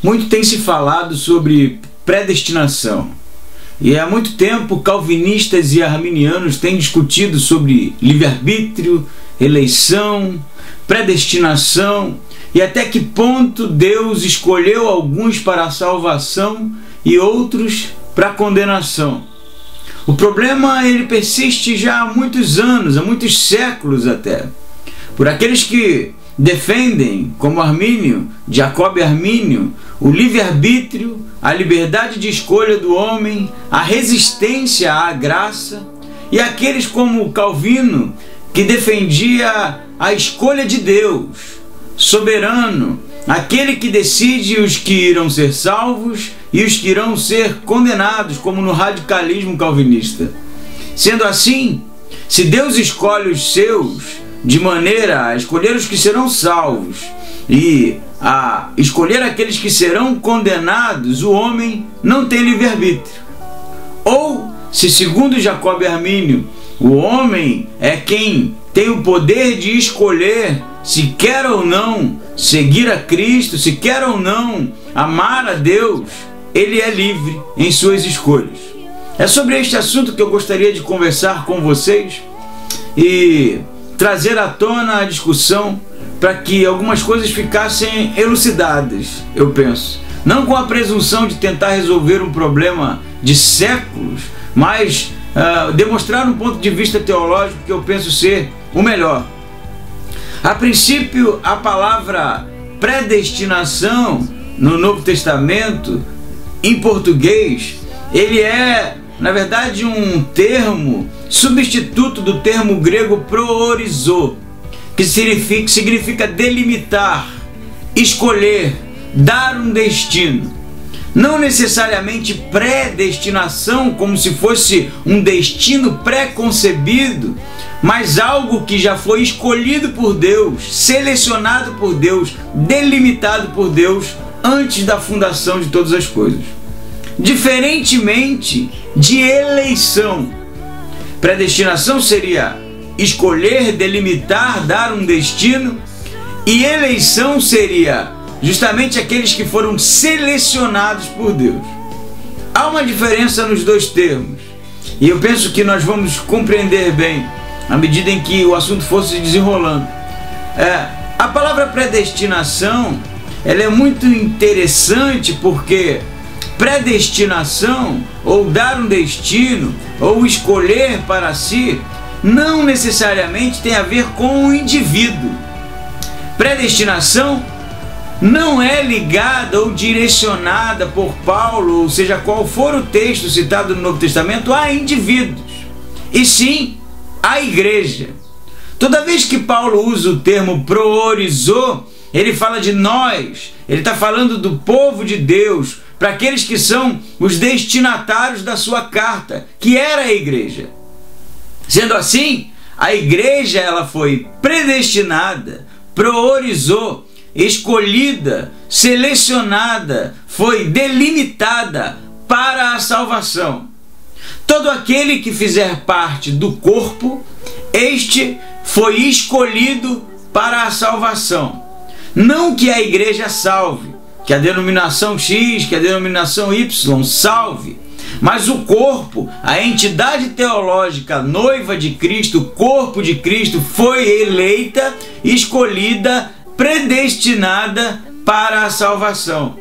Muito tem se falado sobre predestinação. E há muito tempo calvinistas e arminianos têm discutido sobre livre-arbítrio, eleição, predestinação e até que ponto Deus escolheu alguns para a salvação e outros para a condenação. O problema ele persiste já há muitos anos, há muitos séculos até. Por aqueles que defendem, como Armínio, Jacob Armínio, o livre-arbítrio, a liberdade de escolha do homem, a resistência à graça, e aqueles como Calvino, que defendia a escolha de Deus, soberano, aquele que decide os que irão ser salvos e os que irão ser condenados, como no radicalismo calvinista. Sendo assim, se Deus escolhe os seus de maneira a escolher os que serão salvos e a escolher aqueles que serão condenados, o homem não tem livre-arbítrio. Ou, se segundo Jacob Armínio, o homem é quem tem o poder de escolher se quer ou não seguir a Cristo, se quer ou não amar a Deus, ele é livre em suas escolhas. É sobre este assunto que eu gostaria de conversar com vocês e trazer à tona a discussão para que algumas coisas ficassem elucidadas, eu penso. Não com a presunção de tentar resolver um problema de séculos, mas demonstrar um ponto de vista teológico que eu penso ser o melhor. A princípio, a palavra predestinação no Novo Testamento, em português, ele é, na verdade, um termo substituto do termo grego proorizo, que significa delimitar, escolher, dar um destino. Não necessariamente predestinação, como se fosse um destino pré-concebido, mas algo que já foi escolhido por Deus, selecionado por Deus, delimitado por Deus antes da fundação de todas as coisas. Diferentemente de eleição. Predestinação seria escolher, delimitar, dar um destino, e eleição seria justamente aqueles que foram selecionados por Deus. Há uma diferença nos dois termos, e eu penso que nós vamos compreender bem à medida em que o assunto for se desenrolando. A palavra predestinação, ela é muito interessante porque predestinação, ou dar um destino, ou escolher para si, não necessariamente tem a ver com o indivíduo. Predestinação não é ligada ou direcionada por Paulo, ou seja, qual for o texto citado no Novo Testamento, a indivíduos, e sim a igreja. Toda vez que Paulo usa o termo proorizo, ele fala de nós, ele está falando do povo de Deus, para aqueles que são os destinatários da sua carta, que era a igreja. Sendo assim, a igreja ela foi predestinada, priorizou, escolhida, selecionada, foi delimitada para a salvação. Todo aquele que fizer parte do corpo, este foi escolhido para a salvação. Não que a igreja salve, que a denominação X, que a denominação Y salve, mas o corpo, a entidade teológica, noiva de Cristo, corpo de Cristo, foi eleita, escolhida, predestinada para a salvação.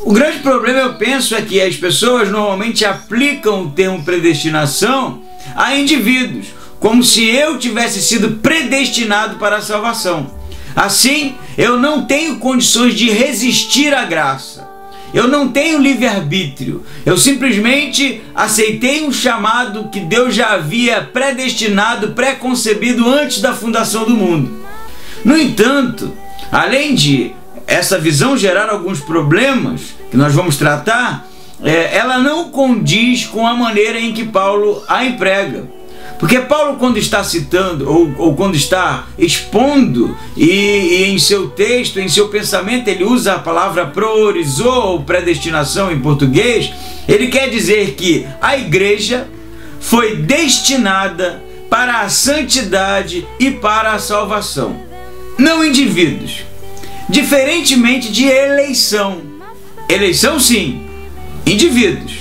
O grande problema, eu penso, é que as pessoas normalmente aplicam o termo predestinação a indivíduos, como se eu tivesse sido predestinado para a salvação. Assim, eu não tenho condições de resistir à graça. Eu não tenho livre-arbítrio. Eu simplesmente aceitei um chamado que Deus já havia predestinado, pré-concebido antes da fundação do mundo. No entanto, além de essa visão gerar alguns problemas que nós vamos tratar, ela não condiz com a maneira em que Paulo a emprega. Porque Paulo, quando está citando ou quando está expondo e em seu texto, em seu pensamento, ele usa a palavra priorizou ou predestinação em português, ele quer dizer que a igreja foi destinada para a santidade e para a salvação, não indivíduos. Diferentemente de eleição. Eleição sim, indivíduos.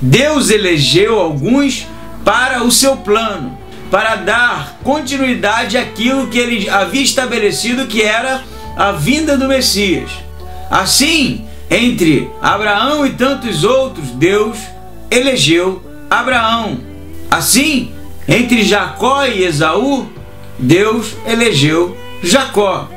Deus elegeu alguns para o seu plano, para dar continuidade àquilo que ele havia estabelecido, que era a vinda do Messias. Assim, entre Abraão e tantos outros, Deus elegeu Abraão. Assim, entre Jacó e Esaú, Deus elegeu Jacó.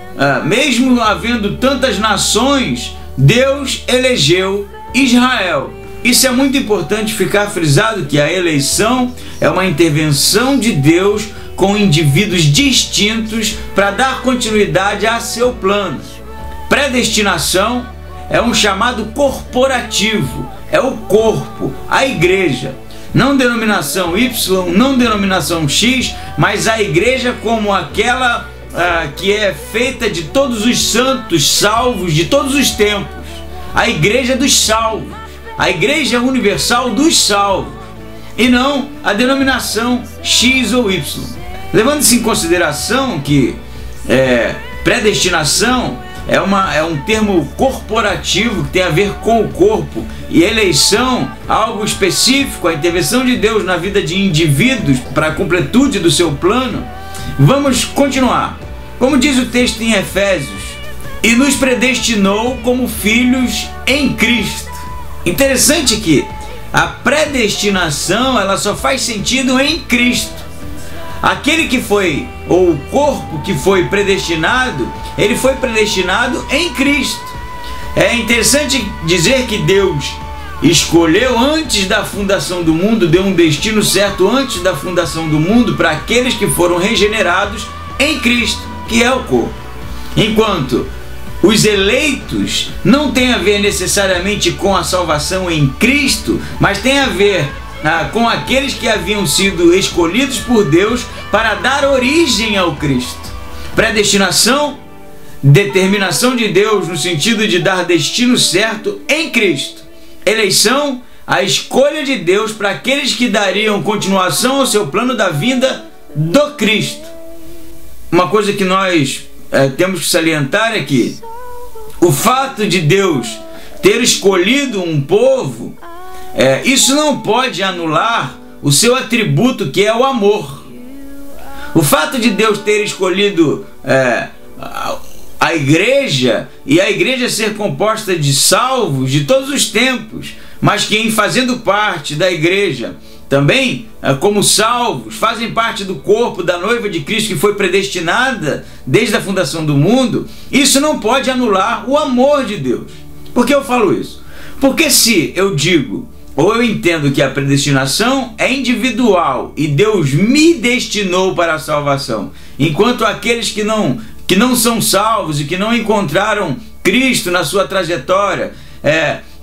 Mesmo havendo tantas nações, Deus elegeu Israel. Isso é muito importante ficar frisado, que a eleição é uma intervenção de Deus com indivíduos distintos para dar continuidade a seu plano. Predestinação é um chamado corporativo, é o corpo, a igreja. Não denominação Y, não denominação X, mas a igreja como aquela que é feita de todos os santos salvos de todos os tempos. A igreja dos salvos, a igreja universal dos salvos, e não a denominação X ou Y. Levando-se em consideração que predestinação é um termo corporativo que tem a ver com o corpo, e eleição, algo específico, a intervenção de Deus na vida de indivíduos para a completude do seu plano. Vamos continuar. Como diz o texto em Efésios, e nos predestinou como filhos em Cristo. Interessante que a predestinação, ela só faz sentido em Cristo. Aquele que foi, ou o corpo que foi predestinado, ele foi predestinado em Cristo. É interessante dizer que Deus escolheu antes da fundação do mundo, deu um destino certo antes da fundação do mundo para aqueles que foram regenerados em Cristo, que é o corpo. Enquanto os eleitos não tem a ver necessariamente com a salvação em Cristo, mas tem a ver com aqueles que haviam sido escolhidos por Deus para dar origem ao Cristo. Predestinação, determinação de Deus no sentido de dar destino certo em Cristo. Eleição, a escolha de Deus para aqueles que dariam continuação ao seu plano da vinda do Cristo. Uma coisa que nós temos que salientar é que o fato de Deus ter escolhido um povo, isso não pode anular o seu atributo, que é o amor. O fato de Deus ter escolhido a igreja, e a igreja ser composta de salvos de todos os tempos, mas que em fazendo parte da igreja também, como salvos, fazem parte do corpo da noiva de Cristo, que foi predestinada desde a fundação do mundo, isso não pode anular o amor de Deus. Por que eu falo isso? Porque se eu digo, ou eu entendo que a predestinação é individual e Deus me destinou para a salvação, enquanto aqueles que não são salvos e que não encontraram Cristo na sua trajetória,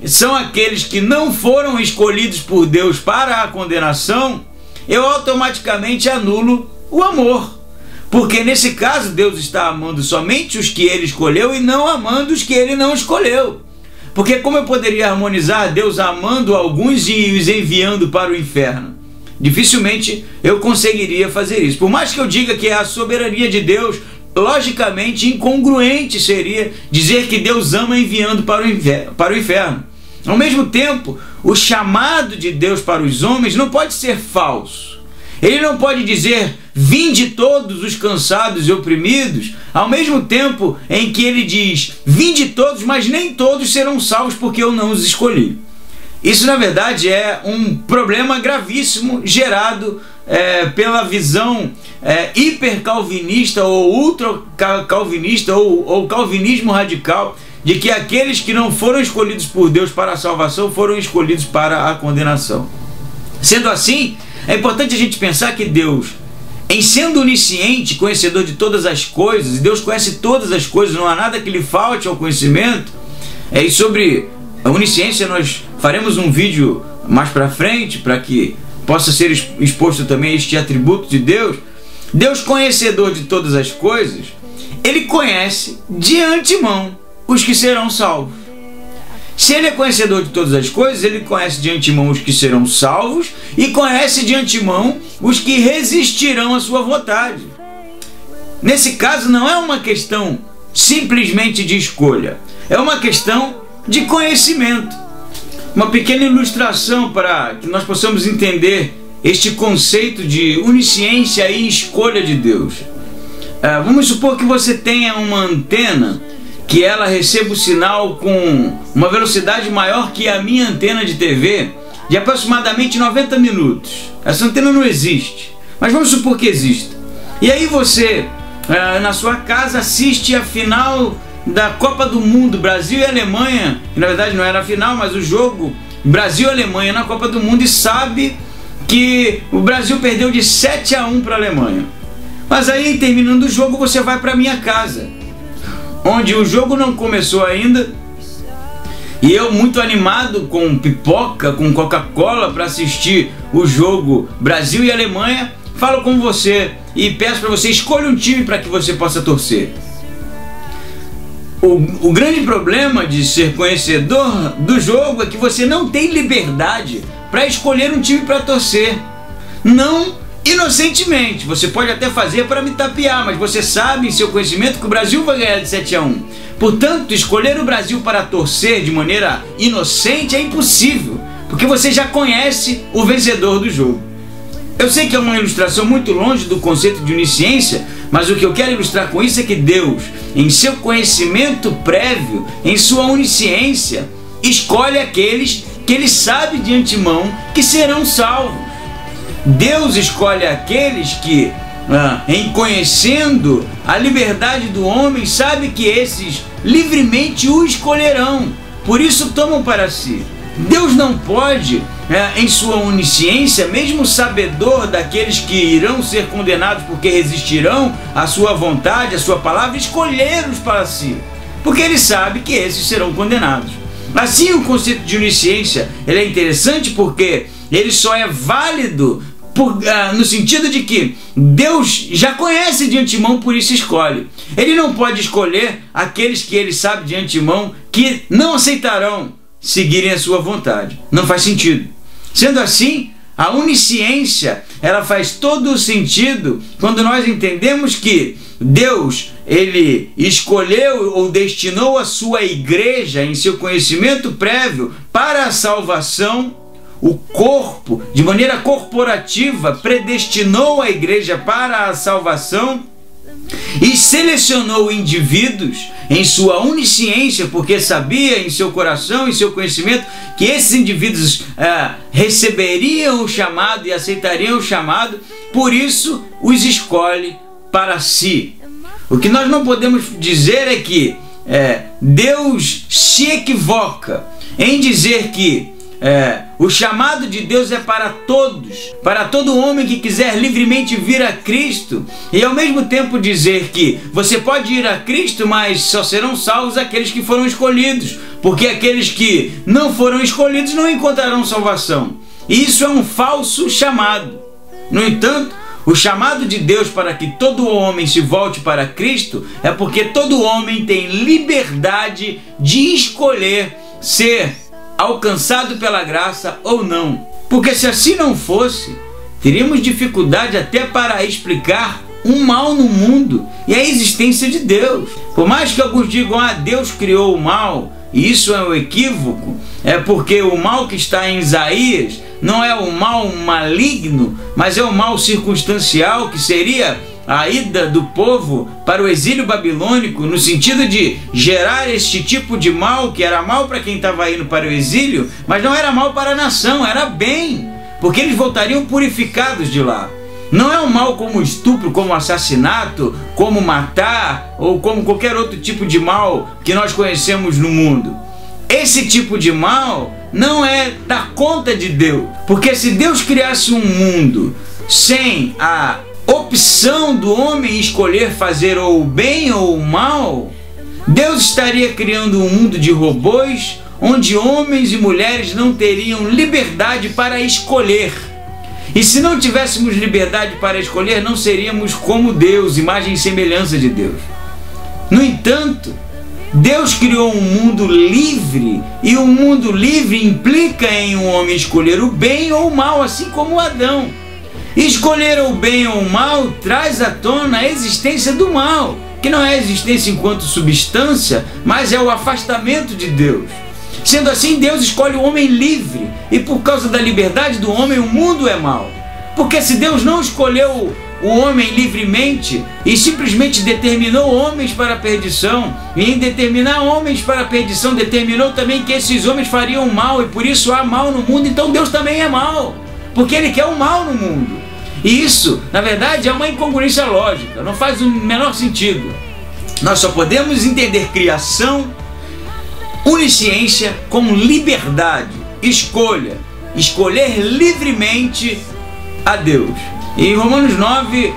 são aqueles que não foram escolhidos por Deus para a condenação, eu automaticamente anulo o amor. Porque nesse caso Deus está amando somente os que Ele escolheu e não amando os que Ele não escolheu. Porque como eu poderia harmonizar Deus amando alguns e os enviando para o inferno? Dificilmente eu conseguiria fazer isso. Por mais que eu diga que é a soberania de Deus, logicamente incongruente seria dizer que Deus ama enviando para o inferno. Ao mesmo tempo, o chamado de Deus para os homens não pode ser falso. Ele não pode dizer, vinde todos os cansados e oprimidos, ao mesmo tempo em que ele diz, vinde todos, mas nem todos serão salvos porque eu não os escolhi. Isso, na verdade, é um problema gravíssimo gerado pela visão hipercalvinista ou ultracalvinista ou calvinismo radical, de que aqueles que não foram escolhidos por Deus para a salvação foram escolhidos para a condenação. Sendo assim, é importante a gente pensar que Deus, em sendo onisciente, conhecedor de todas as coisas, e Deus conhece todas as coisas, não há nada que lhe falte ao conhecimento, e sobre a onisciência nós faremos um vídeo mais para frente, para que possa ser exposto também este atributo de Deus. Deus, conhecedor de todas as coisas, Ele conhece de antemão os que serão salvos. Se Ele é conhecedor de todas as coisas, Ele conhece de antemão os que serão salvos e conhece de antemão os que resistirão à sua vontade. Nesse caso não é uma questão simplesmente de escolha, é uma questão de conhecimento. Uma pequena ilustração para que nós possamos entender este conceito de onisciência e escolha de Deus. Vamos supor que você tenha uma antena que ela receba o sinal com uma velocidade maior que a minha antena de TV, de aproximadamente 90 minutos. Essa antena não existe, mas vamos supor que exista. E aí você, na sua casa, assiste a final da Copa do Mundo, Brasil e Alemanha, que na verdade não era a final, mas o jogo Brasil e Alemanha na Copa do Mundo, e sabe que o Brasil perdeu de 7-1 para a Alemanha. Mas aí, terminando o jogo, você vai para minha casa, onde o jogo não começou ainda, e eu, muito animado, com pipoca, com Coca-Cola, para assistir o jogo Brasil e Alemanha, falo com você e peço para você: escolha um time para que você possa torcer. O grande problema de ser conhecedor do jogo é que você não tem liberdade para escolher um time para torcer. Não inocentemente. Você pode até fazer para me tapear, mas você sabe em seu conhecimento que o Brasil vai ganhar de 7-1. Portanto, escolher o Brasil para torcer de maneira inocente é impossível, porque você já conhece o vencedor do jogo. Eu sei que é uma ilustração muito longe do conceito de onisciência, mas o que eu quero ilustrar com isso é que Deus, em seu conhecimento prévio, em sua onisciência, escolhe aqueles que Ele sabe de antemão que serão salvos. Deus escolhe aqueles que, em conhecendo a liberdade do homem, sabe que esses livremente o escolherão, por isso tomam para si. Deus não pode, em sua onisciência, mesmo sabedor daqueles que irão ser condenados porque resistirão à sua vontade, à sua palavra, escolhê-los para si, porque Ele sabe que esses serão condenados. Assim, o conceito de onisciência ele é interessante porque ele só é válido no sentido de que Deus já conhece de antemão, por isso escolhe. Ele não pode escolher aqueles que Ele sabe de antemão que não aceitarão seguirem a sua vontade. Não faz sentido. Sendo assim, a onisciência ela faz todo o sentido quando nós entendemos que Deus ele escolheu ou destinou a sua igreja em seu conhecimento prévio para a salvação. O corpo, de maneira corporativa, predestinou a igreja para a salvação e selecionou indivíduos em sua onisciência, porque sabia em seu coração, em seu conhecimento, que esses indivíduos receberiam o chamado e aceitariam o chamado, por isso os escolhe para si. O que nós não podemos dizer é que Deus se equivoca em dizer que o chamado de Deus é para todos, para todo homem que quiser livremente vir a Cristo, e ao mesmo tempo dizer que você pode ir a Cristo, mas só serão salvos aqueles que foram escolhidos, porque aqueles que não foram escolhidos não encontrarão salvação. E isso é um falso chamado. No entanto, o chamado de Deus para que todo homem se volte para Cristo é porque todo homem tem liberdade de escolher ser alcançado pela graça ou não. Porque se assim não fosse, teríamos dificuldade até para explicar um mal no mundo e a existência de Deus. Por mais que alguns digam, Deus criou o mal, e isso é um equívoco, é porque o mal que está em Isaías não é o mal maligno, mas é o mal circunstancial, que seria a ida do povo para o exílio babilônico, no sentido de gerar este tipo de mal, que era mal para quem estava indo para o exílio, mas não era mal para a nação, era bem, porque eles voltariam purificados de lá. Não é um mal como estupro, como assassinato, como matar, ou como qualquer outro tipo de mal que nós conhecemos no mundo. Esse tipo de mal não é da conta de Deus, porque se Deus criasse um mundo sem a opção do homem escolher fazer ou o bem ou o mal, Deus estaria criando um mundo de robôs, onde homens e mulheres não teriam liberdade para escolher. E se não tivéssemos liberdade para escolher, não seríamos como Deus, imagem e semelhança de Deus. No entanto, Deus criou um mundo livre, e um mundo livre implica em um homem escolher o bem ou o mal, assim como Adão. Escolher o bem ou o mal traz à tona a existência do mal, que não é a existência enquanto substância, mas é o afastamento de Deus. Sendo assim, Deus escolhe o homem livre, e por causa da liberdade do homem, o mundo é mau. Porque se Deus não escolheu o homem livremente e simplesmente determinou homens para a perdição, e em determinar homens para a perdição determinou também que esses homens fariam mal, e por isso há mal no mundo, então Deus também é mal, porque Ele quer o mal no mundo. E isso, na verdade, é uma incongruência lógica, não faz o menor sentido. Nós só podemos entender criação, onisciência como liberdade, escolha, escolher livremente a Deus. E em Romanos 9,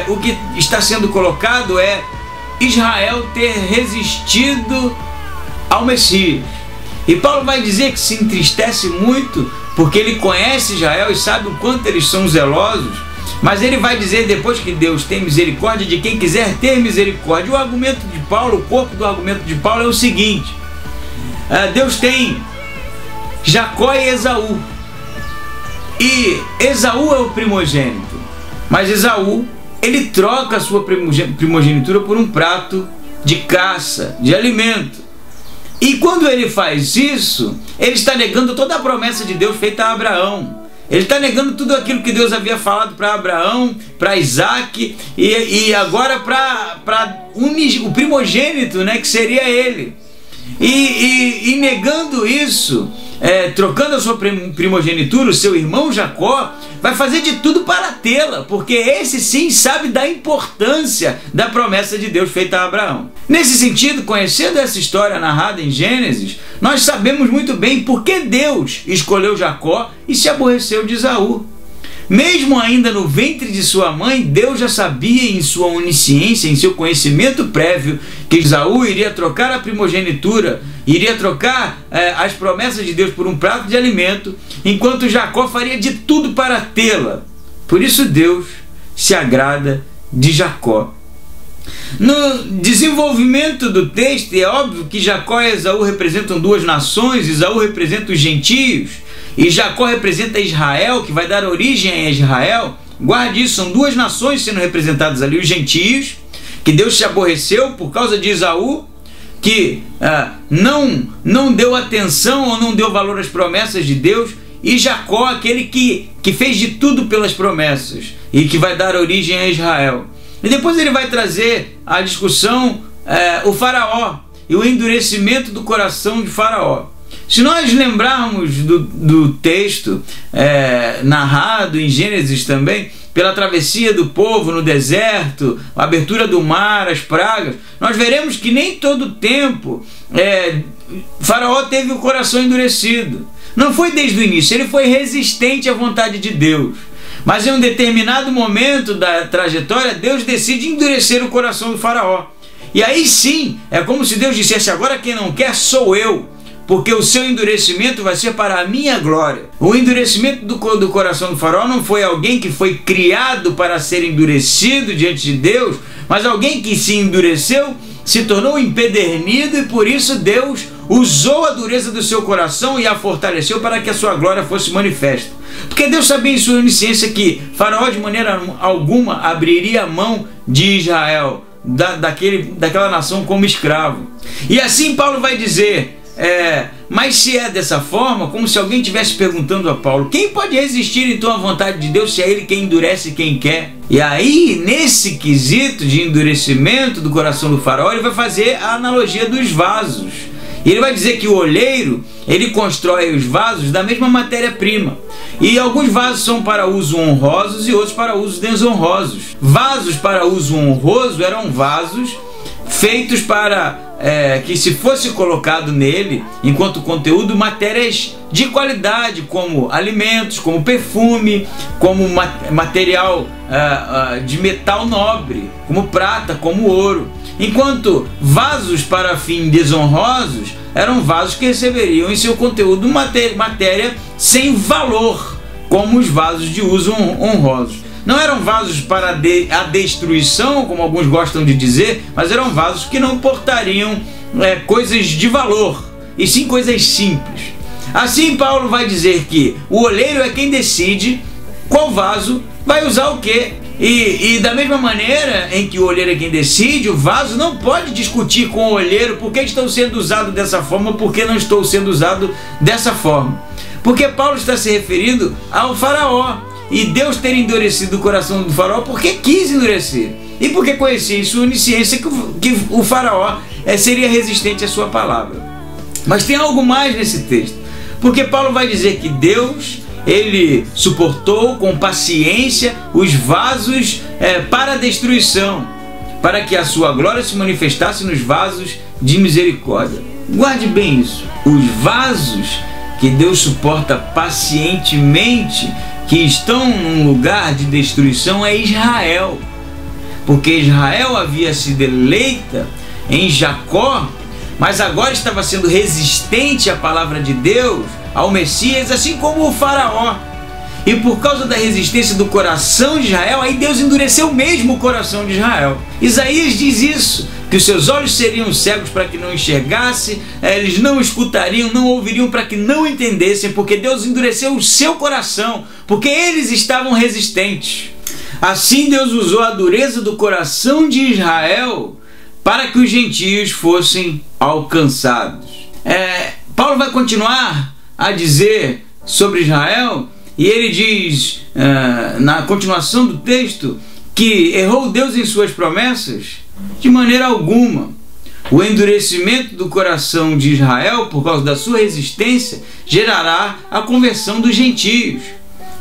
o que está sendo colocado é Israel ter resistido ao Messias. E Paulo vai dizer que se entristece muito porque ele conhece Israel e sabe o quanto eles são zelosos, mas ele vai dizer depois que Deus tem misericórdia de quem quiser ter misericórdia. O argumento de Paulo, o corpo do argumento de Paulo é o seguinte: Deus tem Jacó e Esaú, e Esaú é o primogênito, mas Esaú, ele troca a sua primogenitura por um prato de caça, de alimento. E quando ele faz isso, ele está negando toda a promessa de Deus feita a Abraão. Ele está negando tudo aquilo que Deus havia falado para Abraão, para Isaac, e agora para o primogênito, né, que seria ele. E negando isso, trocando a sua primogenitura, o seu irmão Jacó vai fazer de tudo para tê-la, porque esse sim sabe da importância da promessa de Deus feita a Abraão. Nesse sentido, conhecendo essa história narrada em Gênesis, nós sabemos muito bem por que Deus escolheu Jacó e se aborreceu de Esaú. Mesmo ainda no ventre de sua mãe, Deus já sabia em sua onisciência, em seu conhecimento prévio, que Esaú iria trocar a primogenitura, iria trocar as promessas de Deus por um prato de alimento, enquanto Jacó faria de tudo para tê-la. Por isso Deus se agrada de Jacó. No desenvolvimento do texto, é óbvio que Jacó e Esaú representam duas nações. Esaú representa os gentios e Jacó representa Israel, que vai dar origem a Israel. Guarde isso, são duas nações sendo representadas ali, os gentios, que Deus se aborreceu por causa de Esaú, que não deu atenção ou não deu valor às promessas de Deus, e Jacó, aquele que fez de tudo pelas promessas e que vai dar origem a Israel. E depois ele vai trazer a discussão o faraó e o endurecimento do coração de faraó. Se nós lembrarmos do texto narrado em Gênesis também, pela travessia do povo no deserto, a abertura do mar, as pragas, nós veremos que nem todo o tempo faraó teve o coração endurecido. Não foi desde o início, ele foi resistente à vontade de Deus. Mas em um determinado momento da trajetória, Deus decide endurecer o coração do faraó. E aí sim, é como se Deus dissesse: agora quem não quer sou eu, porque o seu endurecimento vai ser para a minha glória. O endurecimento do coração do faraó não foi alguém que foi criado para ser endurecido diante de Deus, mas alguém que se endureceu, se tornou empedernido, e por isso Deus usou a dureza do seu coração e a fortaleceu para que a sua glória fosse manifesta. Porque Deus sabia em sua onisciência que faraó de maneira alguma abriria a mão de Israel, daquela nação, como escravo. E assim Paulo vai dizer, mas se é dessa forma, como se alguém estivesse perguntando a Paulo: quem pode resistir então à vontade de Deus, se é Ele quem endurece quem quer? E aí, nesse quesito de endurecimento do coração do faraó, ele vai fazer a analogia dos vasos. E ele vai dizer que o olheiro, ele constrói os vasos da mesma matéria-prima. E alguns vasos são para uso honrosos e outros para uso desonrosos. Vasos para uso honroso eram vasos feitos para que se fosse colocado nele, enquanto conteúdo, matérias de qualidade, como alimentos, como perfume, como material de metal nobre, como prata, como ouro. Enquanto vasos para fim desonrosos eram vasos que receberiam em seu conteúdo matéria sem valor, como os vasos de uso honrosos. Não eram vasos para a destruição, como alguns gostam de dizer, mas eram vasos que não portariam coisas de valor, e sim coisas simples. Assim Paulo vai dizer que o olheiro é quem decide qual vaso vai usar o quê. E da mesma maneira em que o olheiro é quem decide, o vaso não pode discutir com o olheiro por que estou sendo usado dessa forma ou por que não estou sendo usado dessa forma. Porque Paulo está se referindo ao faraó, e Deus ter endurecido o coração do faraó porque quis endurecer, e porque conhecia em sua onisciência que o faraó seria resistente à sua palavra. Mas tem algo mais nesse texto, porque Paulo vai dizer que Deus, ele suportou com paciência os vasos para a destruição, para que a sua glória se manifestasse nos vasos de misericórdia. Guarde bem isso. Os vasos que Deus suporta pacientemente, que estão num lugar de destruição, é Israel. Porque Israel havia sido eleita em Jacó, mas agora estava sendo resistente à palavra de Deus, ao Messias, assim como o faraó. E por causa da resistência do coração de Israel, aí Deus endureceu mesmo o coração de Israel. Isaías diz isso, que os seus olhos seriam cegos para que não enxergassem, eles não escutariam, não ouviriam para que não entendessem, porque Deus endureceu o seu coração, porque eles estavam resistentes. Assim Deus usou a dureza do coração de Israel para que os gentios fossem alcançados. Paulo vai continuar a dizer sobre Israel, e ele diz na continuação do texto que errou Deus em suas promessas? De maneira alguma. O endurecimento do coração de Israel por causa da sua resistência gerará a conversão dos gentios.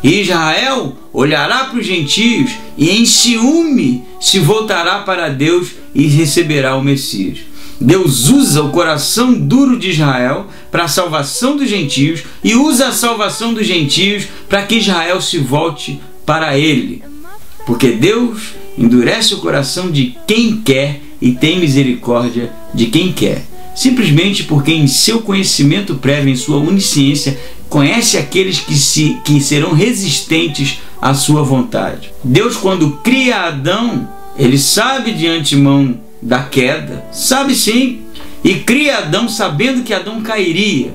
E Israel olhará para os gentios e em ciúme se voltará para Deus e receberá o Messias. Deus usa o coração duro de Israel para a salvação dos gentios e usa a salvação dos gentios para que Israel se volte para ele. Porque Deus endurece o coração de quem quer e tem misericórdia de quem quer. Simplesmente porque em seu conhecimento prévio, em sua onisciência, conhece aqueles que serão resistentes à sua vontade. Deus, quando cria Adão, ele sabe de antemão da queda, sabe sim, e cria Adão sabendo que Adão cairia.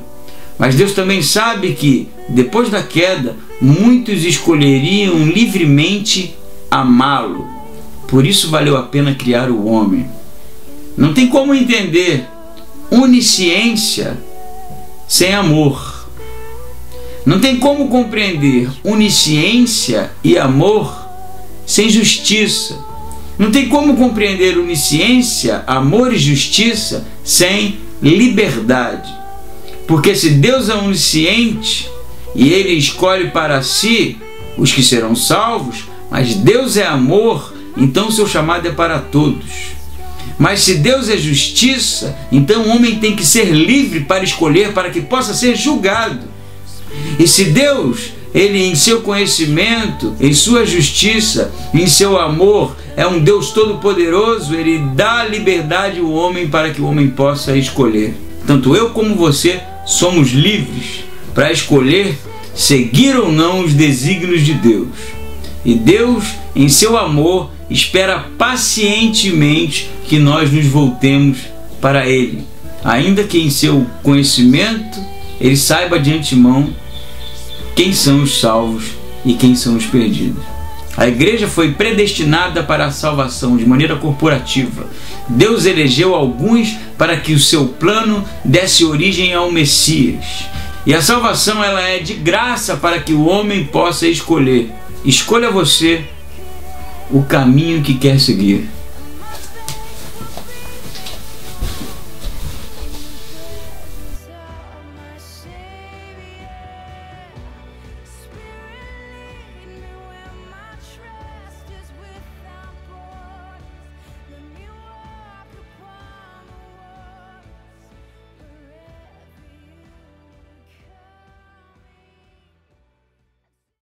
Mas Deus também sabe que depois da queda muitos escolheriam livremente amá-lo. Por isso valeu a pena criar o homem. Não tem como entender onisciência sem amor. Não tem como compreender onisciência e amor sem justiça. Não tem como compreender onisciência, amor e justiça sem liberdade. Porque se Deus é onisciente e ele escolhe para si os que serão salvos, mas Deus é amor, então seu chamado é para todos. Mas se Deus é justiça, então o homem tem que ser livre para escolher, para que possa ser julgado. E se Deus, ele em seu conhecimento, em sua justiça, em seu amor, é um Deus todo-poderoso, ele dá liberdade ao homem para que o homem possa escolher. Tanto eu como você somos livres para escolher seguir ou não os desígnios de Deus. E Deus, em seu amor, espera pacientemente que nós nos voltemos para Ele, ainda que em seu conhecimento Ele saiba de antemão quem são os salvos e quem são os perdidos. A igreja foi predestinada para a salvação de maneira corporativa. Deus elegeu alguns para que o seu plano desse origem ao Messias. E a salvação ela é de graça para que o homem possa escolher. Escolha você o caminho que quer seguir.